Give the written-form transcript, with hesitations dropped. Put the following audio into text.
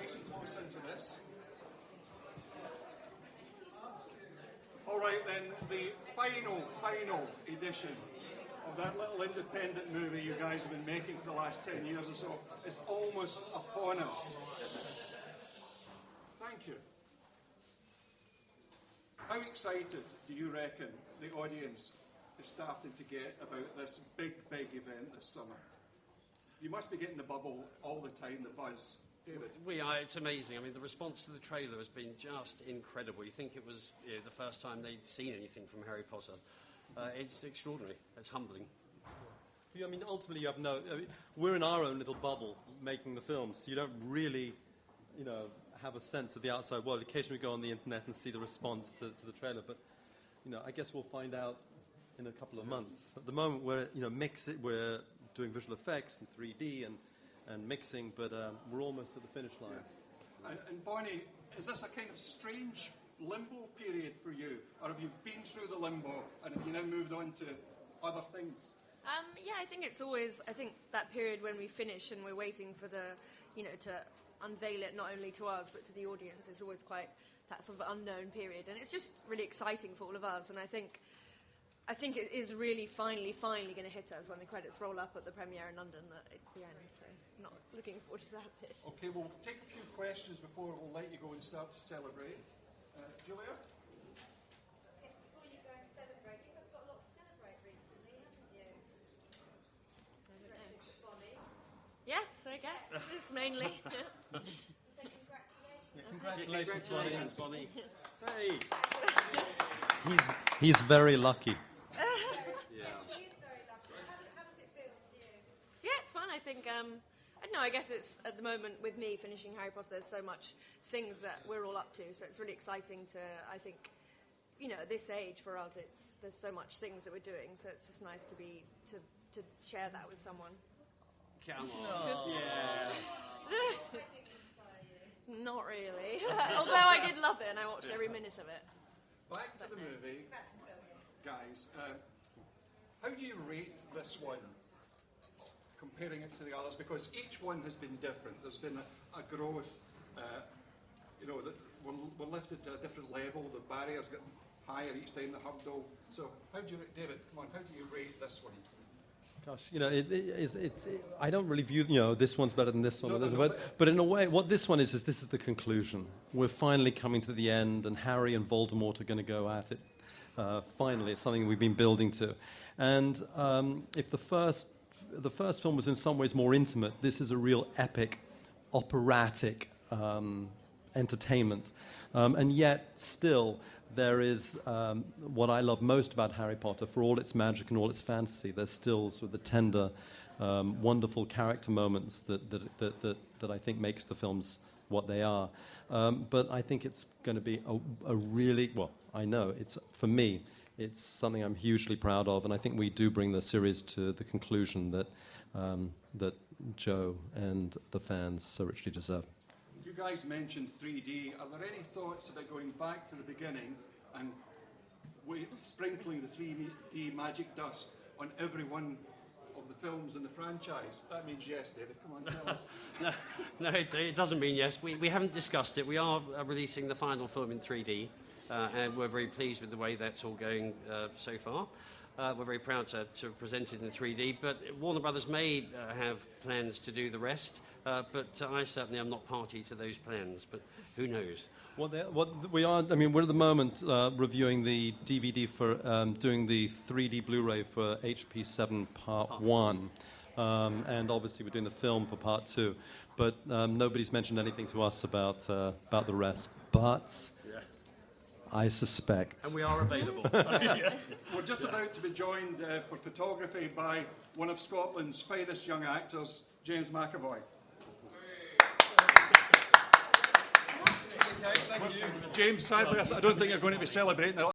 nice and close into this. All right then, the final edition of that little independent movie you guys have been making for the last 10 years or so is almost upon us. Thank you. How excited do you reckon the audience is starting to get about this big event this summer? You must be getting the bubble all the time, the buzz. David? We are. It's amazing. I mean, the response to the trailer has been just incredible. You think it was the first time they'd seen anything from Harry Potter. It's extraordinary. It's humbling. I mean, ultimately, you have we're in our own little bubble making the films, so you don't really, have a sense of the outside world. Occasionally we go on the internet and see the response to the trailer, but, I guess we'll find out in a couple of months. At the moment, we're doing visual effects and 3D and mixing, but we're almost at the finish line. Yeah. And Bonnie, is this a kind of strange limbo period for you, or have you been through the limbo and have you now moved on to other things? Yeah, I think it's always, that period when we finish and we're waiting for the, to unveil it not only to us but to the audience is always quite that sort of unknown period, and it's just really exciting for all of us, and I think it is really finally going to hit us when the credits roll up at the premiere in London that it's the end, so not looking forward to that bit. Okay, we'll take a few questions before we'll let you go and start to celebrate. Julia? Yes, before you go and celebrate, you guys got a lot to celebrate recently, haven't you? I don't know. Bonnie. Yes, I guess. It's mainly. So congratulations. Yeah, congratulations, Bonnie. Hey. He's very lucky. Yeah. He is very lucky. How does it feel to you? Yeah, it's fun. I think, I don't know, I guess it's, at the moment, with me finishing Harry Potter, there's so much things that we're all up to, so it's really exciting to, I think, at this age for us, there's so much things that we're doing, so it's just nice to share that with someone. Come on. Yeah. Wedding inspire you? Not really. Although I did love it, and I watched every minute of it. Back to the movie, That's a film, yes. guys. How do you rate this one, comparing it to the others? Because each one has been different. There's been a growth, that we're lifted to a different level. The barriers get higher each time, the hurdle. So how do you rate, David, come on, how do you rate this one? Gosh, I don't really view, this one's better than this one. No, but in a way, what this one is this is the conclusion. We're finally coming to the end, and Harry and Voldemort are going to go at it. Finally, it's something we've been building to. And if the first film was in some ways more intimate, this is a real epic, operatic entertainment. And yet, still, there is what I love most about Harry Potter, for all its magic and all its fantasy. There's still sort of the tender, wonderful character moments that I think makes the films what they are. But I think it's going to be a really, I know, for me, it's something I'm hugely proud of, and I think we do bring the series to the conclusion that Joe and the fans so richly deserve. You guys mentioned 3D. Are there any thoughts about going back to the beginning and sprinkling the 3D magic dust on every one of the films in the franchise? That means yes, David. Come on, tell us. No, it doesn't mean yes. We haven't discussed it. We are releasing the final film in 3D, and we're very pleased with the way that's all going so far. We're very proud to present it in 3D, but Warner Brothers may have plans to do the rest, but I certainly am not party to those plans, but who knows? We're at the moment reviewing the DVD for doing the 3D Blu-ray for HP7 Part 1, and obviously we're doing the film for Part 2, but nobody's mentioned anything to us about the rest, but... I suspect. And we are available. We're just about to be joined for photography by one of Scotland's finest young actors, James McAvoy. Okay, thank you. James, sadly, I don't think you're going to be celebrating